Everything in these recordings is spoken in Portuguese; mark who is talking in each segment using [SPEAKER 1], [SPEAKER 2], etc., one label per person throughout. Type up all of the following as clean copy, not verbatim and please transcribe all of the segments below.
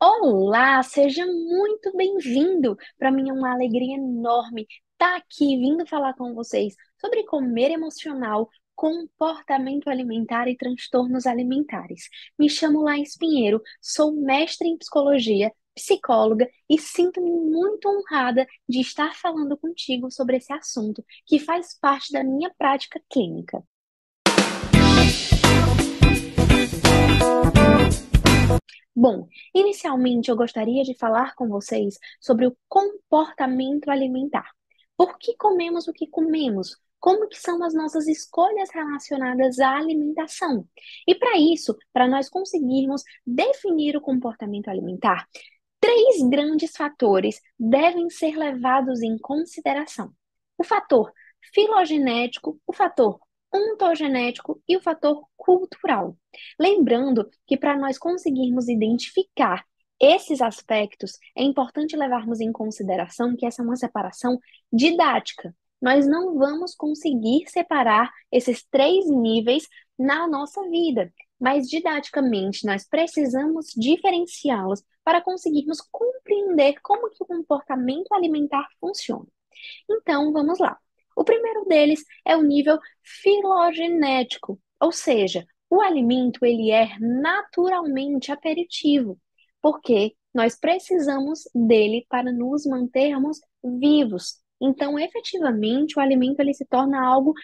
[SPEAKER 1] Olá, seja muito bem-vindo. Para mim é uma alegria enorme estar aqui vindo falar com vocês sobre comer emocional, comportamento alimentar e transtornos alimentares. Me chamo Laís Pinheiro, sou mestre em psicologia, psicóloga e sinto-me muito honrada de estar falando contigo sobre esse assunto que faz parte da minha prática clínica. Bom, inicialmente eu gostaria de falar com vocês sobre o comportamento alimentar. Por que comemos o que comemos? Como que são as nossas escolhas relacionadas à alimentação? E para isso, para nós conseguirmos definir o comportamento alimentar, três grandes fatores devem ser levados em consideração: o fator filogenético, o fator ontogenético e o fator cultural. Lembrando que para nós conseguirmos identificar esses aspectos, é importante levarmos em consideração que essa é uma separação didática. Nós não vamos conseguir separar esses três níveis na nossa vida, mas didaticamente nós precisamos diferenciá-los para conseguirmos compreender como que o comportamento alimentar funciona. Então, vamos lá. O primeiro deles é o nível filogenético, ou seja, o alimento ele é naturalmente aperitivo, porque nós precisamos dele para nos mantermos vivos. Então, efetivamente, o alimento ele se torna algo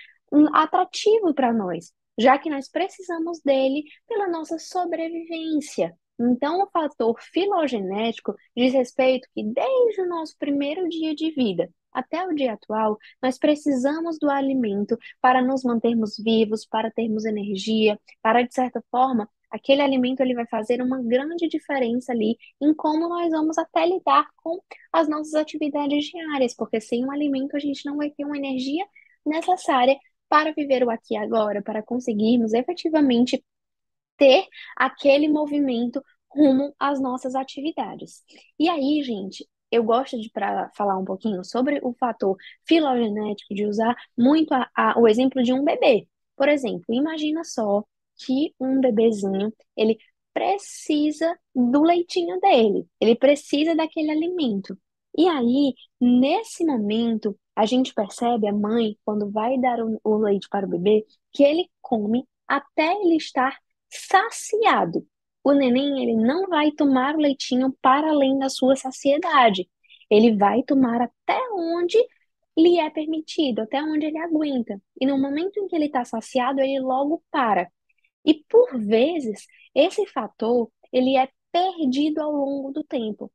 [SPEAKER 1] atrativo para nós, já que nós precisamos dele pela nossa sobrevivência. Então, o fator filogenético diz respeito que desde o nosso primeiro dia de vida até o dia atual, nós precisamos do alimento para nos mantermos vivos, para termos energia, para, de certa forma, aquele alimento ele vai fazer uma grande diferença ali em como nós vamos até lidar com as nossas atividades diárias, porque sem um alimento a gente não vai ter uma energia necessária para viver o aqui e agora, para conseguirmos efetivamente ter aquele movimento rumo às nossas atividades. E aí, gente, eu gosto de para falar um pouquinho sobre o fator filogenético, de usar muito o exemplo de um bebê. Por exemplo, imagina só que um bebezinho, ele precisa do leitinho dele, ele precisa daquele alimento. E aí, nesse momento, a gente percebe a mãe, quando vai dar o leite para o bebê, que ele come até ele estar saciado. O neném, ele não vai tomar o leitinho para além da sua saciedade. Ele vai tomar até onde lhe é permitido, até onde ele aguenta. E no momento em que ele está saciado, ele logo para. E por vezes, esse fator, ele é perdido ao longo do tempo.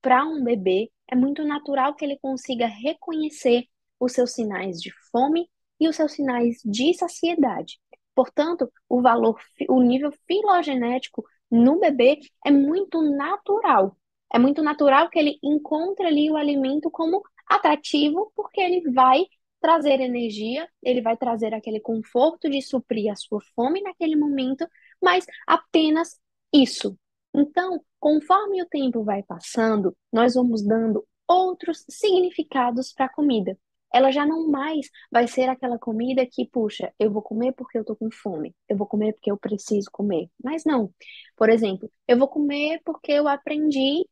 [SPEAKER 1] Para um bebê, é muito natural que ele consiga reconhecer os seus sinais de fome e os seus sinais de saciedade. Portanto, o nível filogenético no bebê é muito natural. É muito natural que ele encontre ali o alimento como atrativo, porque ele vai trazer energia, ele vai trazer aquele conforto de suprir a sua fome naquele momento, mas apenas isso. Então, conforme o tempo vai passando, nós vamos dando outros significados para a comida. Ela já não mais vai ser aquela comida que, puxa, eu vou comer porque eu tô com fome, eu vou comer porque eu preciso comer. Mas não. Por exemplo, eu vou comer porque eu aprendi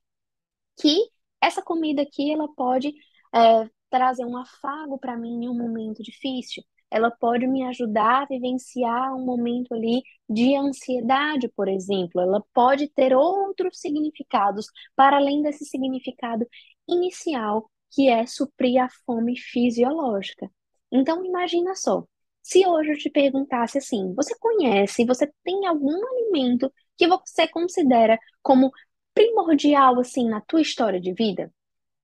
[SPEAKER 1] que essa comida aqui ela pode trazer um afago para mim em um momento difícil. Ela pode me ajudar a vivenciar um momento ali de ansiedade, por exemplo. Ela pode ter outros significados para além desse significado inicial, que é suprir a fome fisiológica. Então, imagina só, se hoje eu te perguntasse assim, você conhece, você tem algum alimento que você considera como primordial assim na tua história de vida?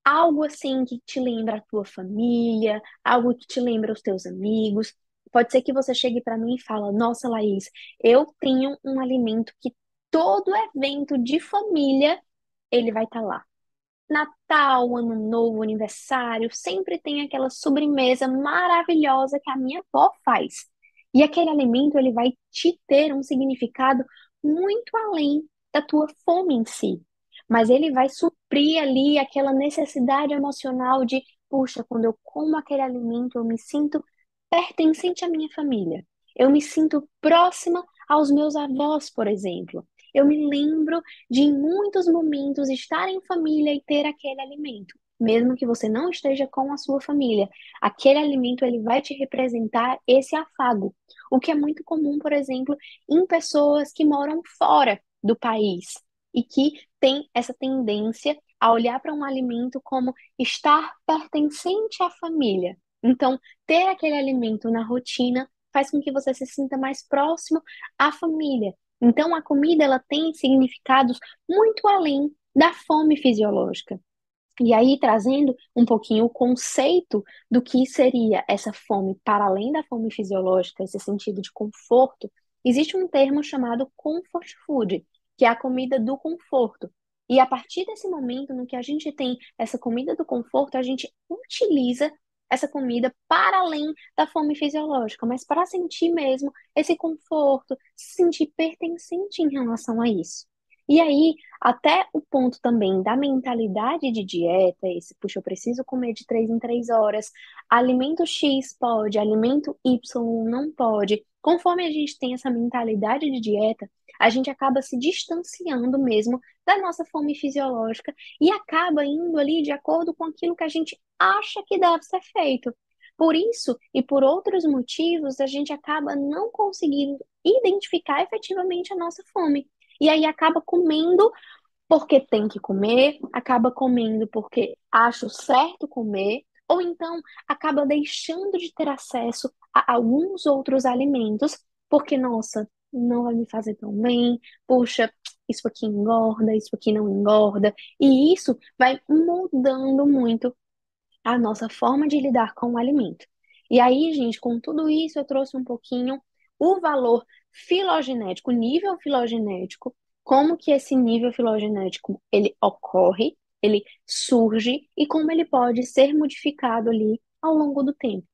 [SPEAKER 1] Algo assim que te lembra a tua família, algo que te lembra os teus amigos. Pode ser que você chegue para mim e fala: "Nossa, Laís, eu tenho um alimento que todo evento de família ele vai estar lá. Natal, Ano Novo, aniversário, sempre tem aquela sobremesa maravilhosa que a minha avó faz. E aquele alimento ele vai te ter um significado muito além da tua fome em si. Mas ele vai suprir ali aquela necessidade emocional de, puxa, quando eu como aquele alimento, eu me sinto pertencente à minha família. Eu me sinto próxima aos meus avós, por exemplo. eu me lembro de em muitos momentos estar em família e ter aquele alimento. Mesmo que você não esteja com a sua família, aquele alimento ele vai te representar esse afago, o que é muito comum, por exemplo, em pessoas que moram fora do país e que têm essa tendência a olhar para um alimento como estar pertencente à família. Então, ter aquele alimento na rotina faz com que você se sinta mais próximo à família. Então, a comida ela tem significados muito além da fome fisiológica. E aí, trazendo um pouquinho o conceito do que seria essa fome para além da fome fisiológica, esse sentido de conforto, existe um termo chamado comfort food, que é a comida do conforto. E a partir desse momento no que a gente tem essa comida do conforto, a gente utiliza essa comida para além da fome fisiológica, mas para sentir mesmo esse conforto, se sentir pertencente em relação a isso. E aí, até o ponto também da mentalidade de dieta, esse, puxa, eu preciso comer de 3 em 3 horas, alimento X pode, alimento Y não pode. Conforme a gente tem essa mentalidade de dieta, a gente acaba se distanciando mesmo da nossa fome fisiológica e acaba indo ali de acordo com aquilo que a gente acha que deve ser feito. Por isso e por outros motivos, a gente acaba não conseguindo identificar efetivamente a nossa fome. E aí acaba comendo porque tem que comer, acaba comendo porque acha certo comer, ou então acaba deixando de ter acesso a alguns outros alimentos, porque, nossa, não vai me fazer tão bem, puxa, isso aqui engorda, isso aqui não engorda, e isso vai mudando muito a nossa forma de lidar com o alimento. E aí, gente, com tudo isso, eu trouxe um pouquinho o valor filogenético, o nível filogenético, como que esse nível filogenético ele ocorre, ele surge e como ele pode ser modificado ali ao longo do tempo.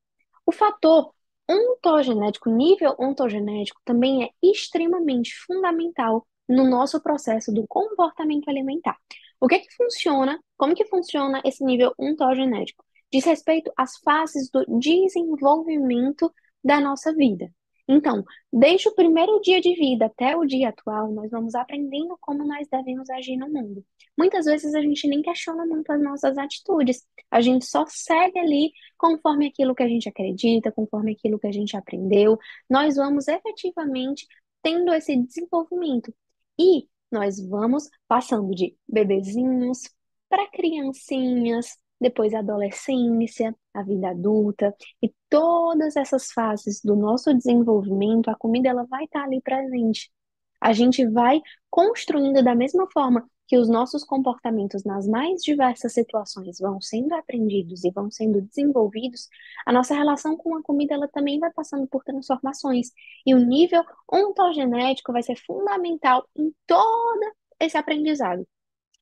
[SPEAKER 1] O fator ontogenético, nível ontogenético, também é extremamente fundamental no nosso processo do comportamento alimentar. O que que funciona? Como que funciona esse nível ontogenético? Diz respeito às fases do desenvolvimento da nossa vida. Então, desde o primeiro dia de vida até o dia atual, nós vamos aprendendo como nós devemos agir no mundo. Muitas vezes a gente nem questiona muito as nossas atitudes, a gente só segue ali conforme aquilo que a gente acredita, conforme aquilo que a gente aprendeu, nós vamos efetivamente tendo esse desenvolvimento. E nós vamos passando de bebezinhos para criancinhas, depois a adolescência, a vida adulta, e todas essas fases do nosso desenvolvimento, a comida ela vai estar ali presente. A gente vai construindo da mesma forma que os nossos comportamentos nas mais diversas situações vão sendo aprendidos e vão sendo desenvolvidos, a nossa relação com a comida ela também vai passando por transformações. E o nível ontogenético vai ser fundamental em todo esse aprendizado.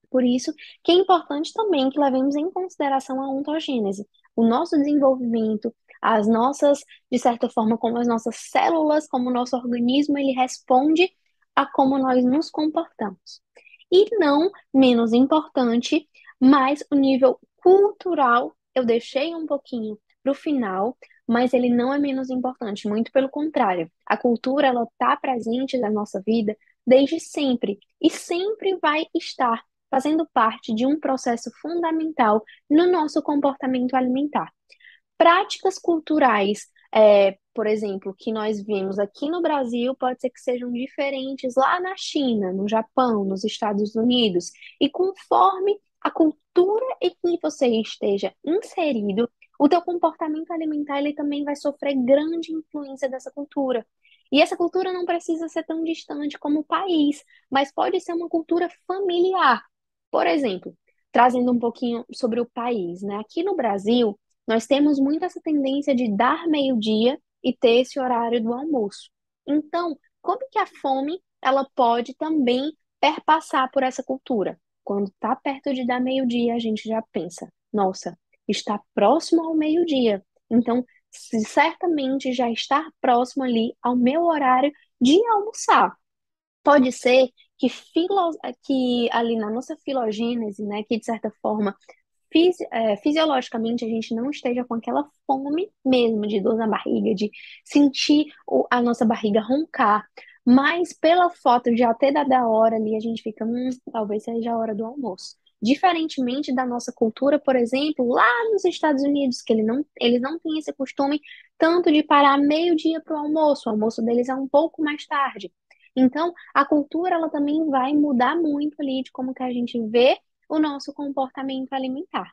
[SPEAKER 1] Por isso que é importante também que levemos em consideração a ontogênese, o nosso desenvolvimento, as nossas, de certa forma, como as nossas células, como o nosso organismo, ele responde a como nós nos comportamos. E não menos importante, mas o nível cultural, eu deixei um pouquinho para o final, mas ele não é menos importante, muito pelo contrário. A cultura, ela está presente na nossa vida desde sempre e sempre vai estar fazendo parte de um processo fundamental no nosso comportamento alimentar. Práticas culturais, por exemplo, que nós vemos aqui no Brasil, pode ser que sejam diferentes lá na China, no Japão, nos Estados Unidos. E conforme a cultura em que você esteja inserido, o teu comportamento alimentar ele também vai sofrer grande influência dessa cultura. E essa cultura não precisa ser tão distante como o país, mas pode ser uma cultura familiar. Por exemplo, trazendo um pouquinho sobre o país, né? Aqui no Brasil, nós temos muito essa tendência de dar meio-dia e ter esse horário do almoço. Então, como que a fome ela pode também perpassar por essa cultura? Quando está perto de dar meio-dia, a gente já pensa, nossa, está próximo ao meio-dia. Então, certamente já está próximo ali ao meu horário de almoçar. Pode ser que ali na nossa filogênese, né, que de certa forma fisiologicamente a gente não esteja com aquela fome mesmo de dor na barriga, de sentir a nossa barriga roncar, Mas pela foto já ter dado a hora ali, a gente fica, talvez seja a hora do almoço. Diferentemente da nossa cultura, por exemplo, lá nos Estados Unidos, que eles não têm esse costume tanto de parar meio-dia para o almoço deles é um pouco mais tarde. Então, a cultura ela também vai mudar muito ali de como que a gente vê o nosso comportamento alimentar.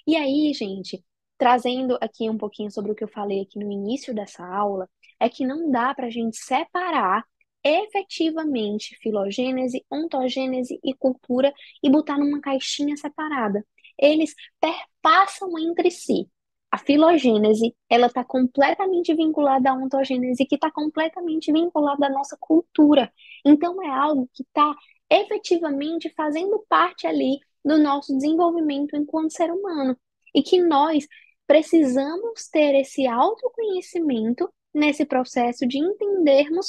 [SPEAKER 1] E aí, gente, trazendo aqui um pouquinho sobre o que eu falei aqui no início dessa aula, é que não dá para a gente separar efetivamente filogênese, ontogênese e cultura e botar numa caixinha separada. Eles perpassam entre si. A filogênese, ela está completamente vinculada à ontogênese, que está completamente vinculada à nossa cultura. Então, é algo que está efetivamente fazendo parte ali do nosso desenvolvimento enquanto ser humano. E que nós precisamos ter esse autoconhecimento nesse processo de entendermos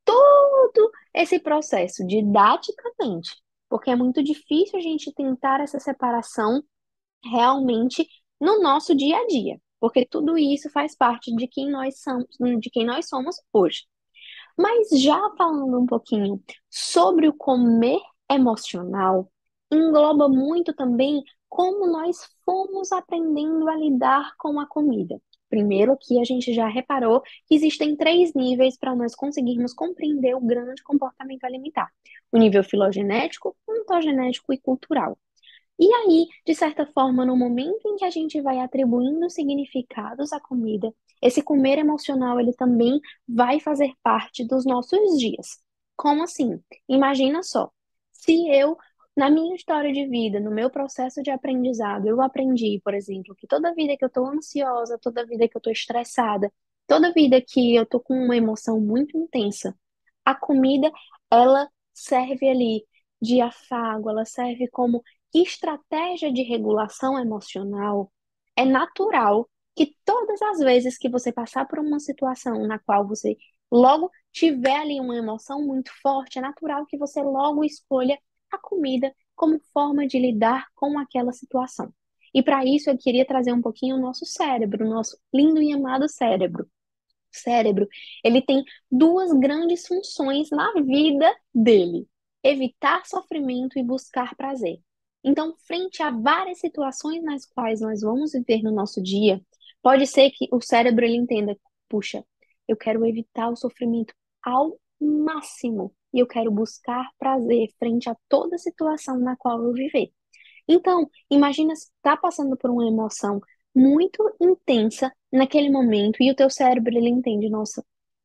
[SPEAKER 1] todo esse processo didaticamente, porque é muito difícil a gente tentar essa separação realmente no nosso dia a dia, porque tudo isso faz parte de quem nós somos hoje. Mas já falando um pouquinho sobre o comer emocional, engloba muito também como nós fomos aprendendo a lidar com a comida. Primeiro, que a gente já reparou que existem três níveis para nós conseguirmos compreender o grande comportamento alimentar: o nível filogenético, ontogenético e cultural. E aí, de certa forma, no momento em que a gente vai atribuindo significados à comida, esse comer emocional, ele também vai fazer parte dos nossos dias. Como assim? Imagina só, se eu, na minha história de vida, no meu processo de aprendizado, eu aprendi, por exemplo, que toda vida que eu estou ansiosa, toda vida que eu estou estressada, toda vida que eu estou com uma emoção muito intensa, a comida, ela serve ali de afago, ela serve como estratégia de regulação emocional. É natural que todas as vezes que você passar por uma situação na qual você logo tiver ali uma emoção muito forte, é natural que você logo escolha a comida como forma de lidar com aquela situação. E para isso eu queria trazer um pouquinho o nosso cérebro, o nosso lindo e amado cérebro. O cérebro, ele tem duas grandes funções na vida dele: evitar sofrimento e buscar prazer. Então, frente a várias situações nas quais nós vamos viver no nosso dia, pode ser que o cérebro ele entenda, puxa, eu quero evitar o sofrimento ao máximo e eu quero buscar prazer frente a toda situação na qual eu viver. Então, imagina se está passando por uma emoção muito intensa naquele momento e o teu cérebro ele entende, nossa,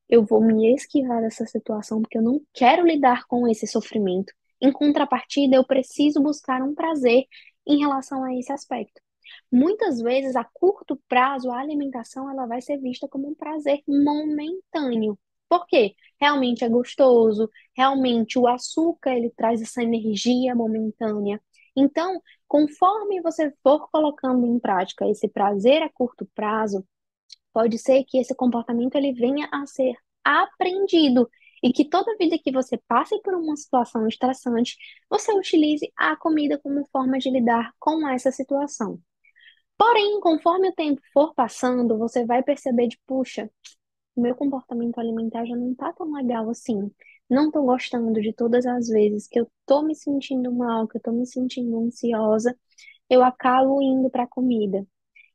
[SPEAKER 1] eu vou me esquivar dessa situação porque eu não quero lidar com esse sofrimento. Em contrapartida, eu preciso buscar um prazer em relação a esse aspecto. Muitas vezes, a curto prazo, a alimentação ela vai ser vista como um prazer momentâneo. Por quê? Realmente é gostoso, realmente o açúcar ele traz essa energia momentânea. Então, conforme você for colocando em prática esse prazer a curto prazo, pode ser que esse comportamento ele venha a ser aprendido e que toda vida que você passe por uma situação estressante, você utilize a comida como forma de lidar com essa situação. Porém, conforme o tempo for passando, você vai perceber de, puxa, o meu comportamento alimentar já não tá tão legal assim. Não tô gostando de todas as vezes que eu tô me sentindo mal, que eu tô me sentindo ansiosa, eu acabo indo para a comida.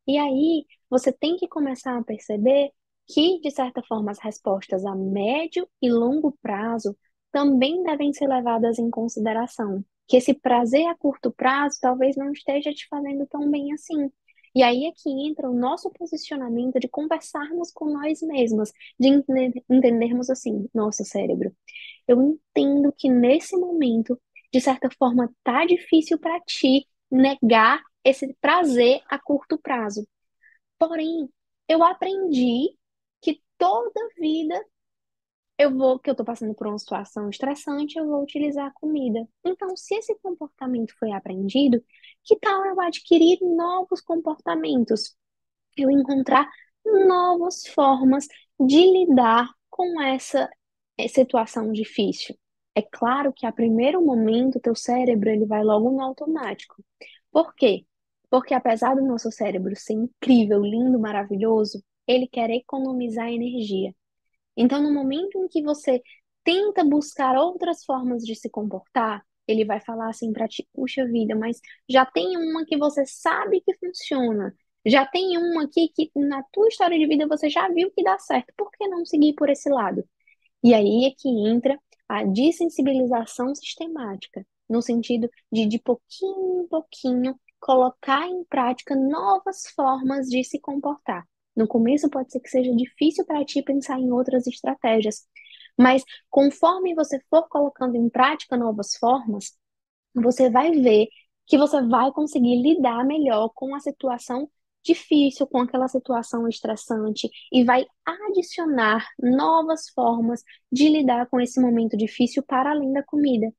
[SPEAKER 1] E aí, você tem que começar a perceber que, de certa forma, as respostas a médio e longo prazo também devem ser levadas em consideração. Que esse prazer a curto prazo talvez não esteja te fazendo tão bem assim. E aí é que entra o nosso posicionamento de conversarmos com nós mesmas, de entendermos assim, nosso cérebro. Eu entendo que nesse momento, de certa forma, tá difícil para ti negar esse prazer a curto prazo. Porém, eu aprendi que toda vida que eu tô passando por uma situação estressante, eu vou utilizar a comida. Então, se esse comportamento foi aprendido, que tal eu adquirir novos comportamentos? Eu encontrar novas formas de lidar com essa situação difícil. É claro que a primeiro momento, teu cérebro ele vai logo no automático. Por quê? Porque apesar do nosso cérebro ser incrível, lindo, maravilhoso, ele quer economizar energia. Então, no momento em que você tenta buscar outras formas de se comportar, ele vai falar assim pra ti, puxa vida, mas já tem uma que você sabe que funciona. Já tem uma aqui que na tua história de vida você já viu que dá certo. Por que não seguir por esse lado? E aí é que entra a dessensibilização sistemática, no sentido de pouquinho em pouquinho, colocar em prática novas formas de se comportar. No começo pode ser que seja difícil para ti pensar em outras estratégias, mas conforme você for colocando em prática novas formas, você vai ver que você vai conseguir lidar melhor com a situação difícil, com aquela situação estressante, e vai adicionar novas formas de lidar com esse momento difícil para além da comida.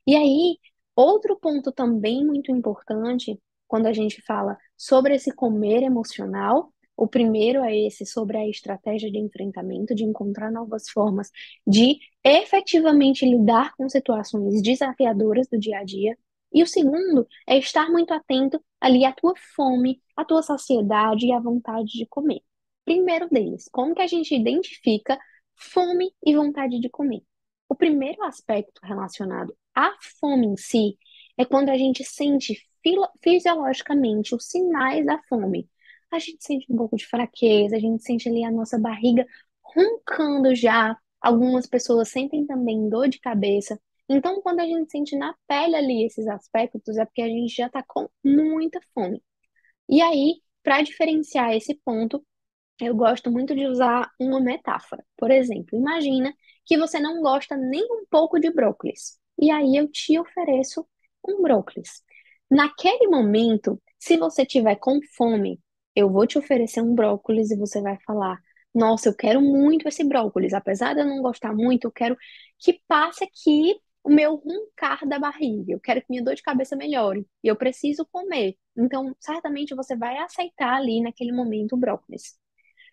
[SPEAKER 1] E aí, outro ponto também muito importante, quando a gente fala sobre esse comer emocional, o primeiro é esse sobre a estratégia de enfrentamento, de encontrar novas formas de efetivamente lidar com situações desafiadoras do dia a dia. E o segundo é estar muito atento ali à tua fome, à tua saciedade e à vontade de comer. Primeiro deles, como que a gente identifica fome e vontade de comer? O primeiro aspecto relacionado à fome em si é quando a gente sente fisiologicamente os sinais da fome. A gente sente um pouco de fraqueza, a gente sente ali a nossa barriga roncando já. Algumas pessoas sentem também dor de cabeça. Então, quando a gente sente na pele ali esses aspectos, é porque a gente já está com muita fome. E aí, para diferenciar esse ponto, eu gosto muito de usar uma metáfora. Por exemplo, imagina que você não gosta nem um pouco de brócolis. E aí eu te ofereço um brócolis. Naquele momento, se você tiver com fome, eu vou te oferecer um brócolis e você vai falar: Nossa, eu quero muito esse brócolis. Apesar de eu não gostar muito, eu quero que passe aqui o meu roncar da barriga. Eu quero que minha dor de cabeça melhore. E eu preciso comer. Então, certamente você vai aceitar ali naquele momento o brócolis.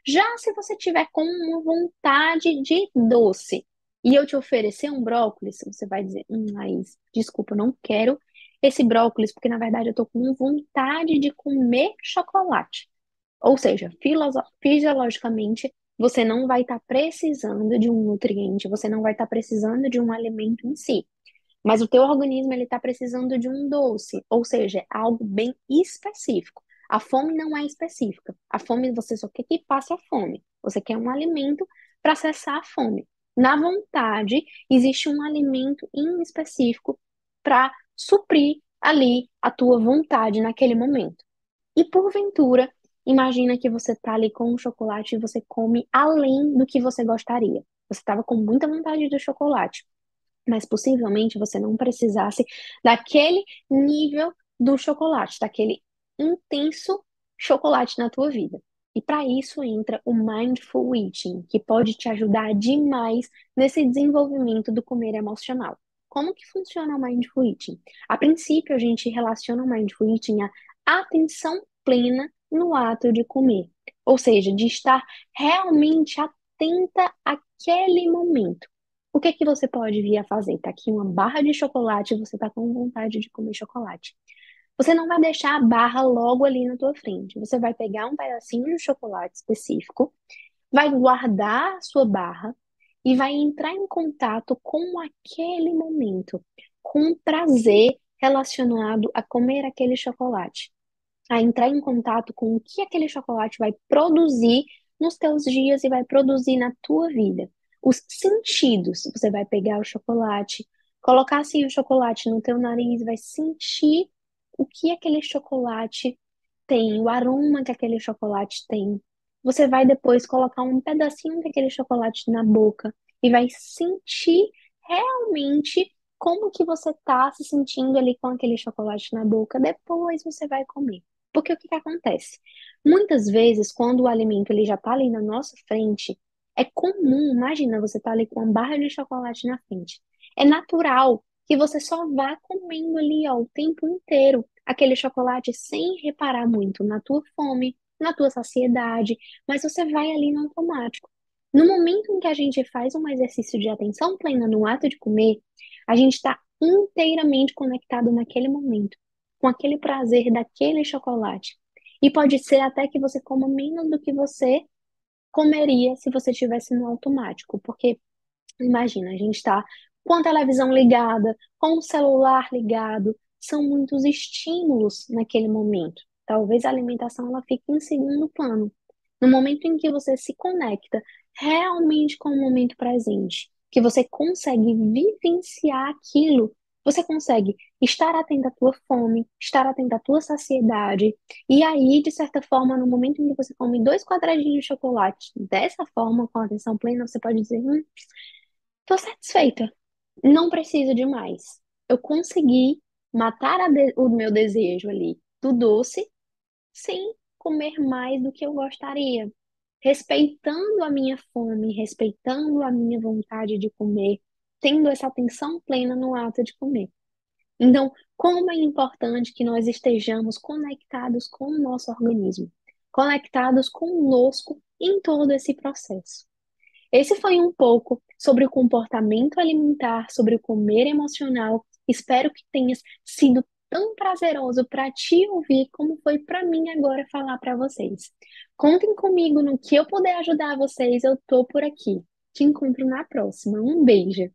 [SPEAKER 1] Já se você tiver com uma vontade de doce e eu te oferecer um brócolis, você vai dizer, Laís, desculpa, eu não quero esse brócolis, porque na verdade eu tô com vontade de comer chocolate. Ou seja, fisiologicamente, você não vai estar precisando de um nutriente, você não vai estar precisando de um alimento em si. Mas o teu organismo ele está precisando de um doce, ou seja, algo bem específico. A fome não é específica. A fome você só quer que passe a fome. Você quer um alimento para cessar a fome. Na vontade, existe um alimento em específico para suprir ali a tua vontade naquele momento. E porventura, imagina que você tá ali com um chocolate e você come além do que você gostaria. Você estava com muita vontade do chocolate, mas possivelmente você não precisasse daquele nível do chocolate, daquele intenso chocolate na tua vida. E para isso entra o mindful eating, que pode te ajudar demais nesse desenvolvimento do comer emocional. Como que funciona o mindful eating? A princípio, a gente relaciona o mindful eating à atenção plena no ato de comer, ou seja, de estar realmente atenta àquele momento. O que que você pode vir a fazer? Tá aqui uma barra de chocolate e você tá com vontade de comer chocolate. Você não vai deixar a barra logo ali na tua frente. Você vai pegar um pedacinho de chocolate específico, vai guardar a sua barra e vai entrar em contato com aquele momento, com o prazer relacionado a comer aquele chocolate, a entrar em contato com o que aquele chocolate vai produzir nos teus dias e vai produzir na tua vida. Os sentidos, você vai pegar o chocolate, colocar assim o chocolate no teu nariz, vai sentir o que aquele chocolate tem, o aroma que aquele chocolate tem. Você vai depois colocar um pedacinho daquele chocolate na boca e vai sentir realmente como que você tá se sentindo ali com aquele chocolate na boca. Depois você vai comer. Porque o que que acontece? Muitas vezes, quando o alimento ele já está ali na nossa frente, é comum, imagina, você tá ali com uma barra de chocolate na frente. É natural que você só vá comendo ali, ó, o tempo inteiro aquele chocolate sem reparar muito na tua fome, na tua saciedade, mas você vai ali no automático. No momento em que a gente faz um exercício de atenção plena no ato de comer, a gente está inteiramente conectado naquele momento com aquele prazer daquele chocolate. E pode ser até que você coma menos do que você comeria se você estivesse no automático, porque Imagina, a gente está com a televisão ligada, com o celular ligado, são muitos estímulos naquele momento. Talvez a alimentação ela fique em segundo plano. No momento em que você se conecta realmente com o momento presente, que você consegue vivenciar aquilo, você consegue estar atento à tua fome, estar atento à tua saciedade, e aí, de certa forma, no momento em que você come dois quadradinhos de chocolate, dessa forma, com atenção plena, você pode dizer, tô satisfeita. Não preciso de mais. Eu consegui matar o meu desejo ali do doce sem comer mais do que eu gostaria. Respeitando a minha fome, respeitando a minha vontade de comer, tendo essa atenção plena no ato de comer. Então, como é importante que nós estejamos conectados com o nosso organismo, conectados conosco em todo esse processo. Esse foi um pouco sobre o comportamento alimentar, sobre o comer emocional. Espero que tenha sido tão prazeroso para te ouvir como foi para mim agora falar para vocês. Contem comigo no que eu puder ajudar vocês, eu tô por aqui. Te encontro na próxima. Um beijo.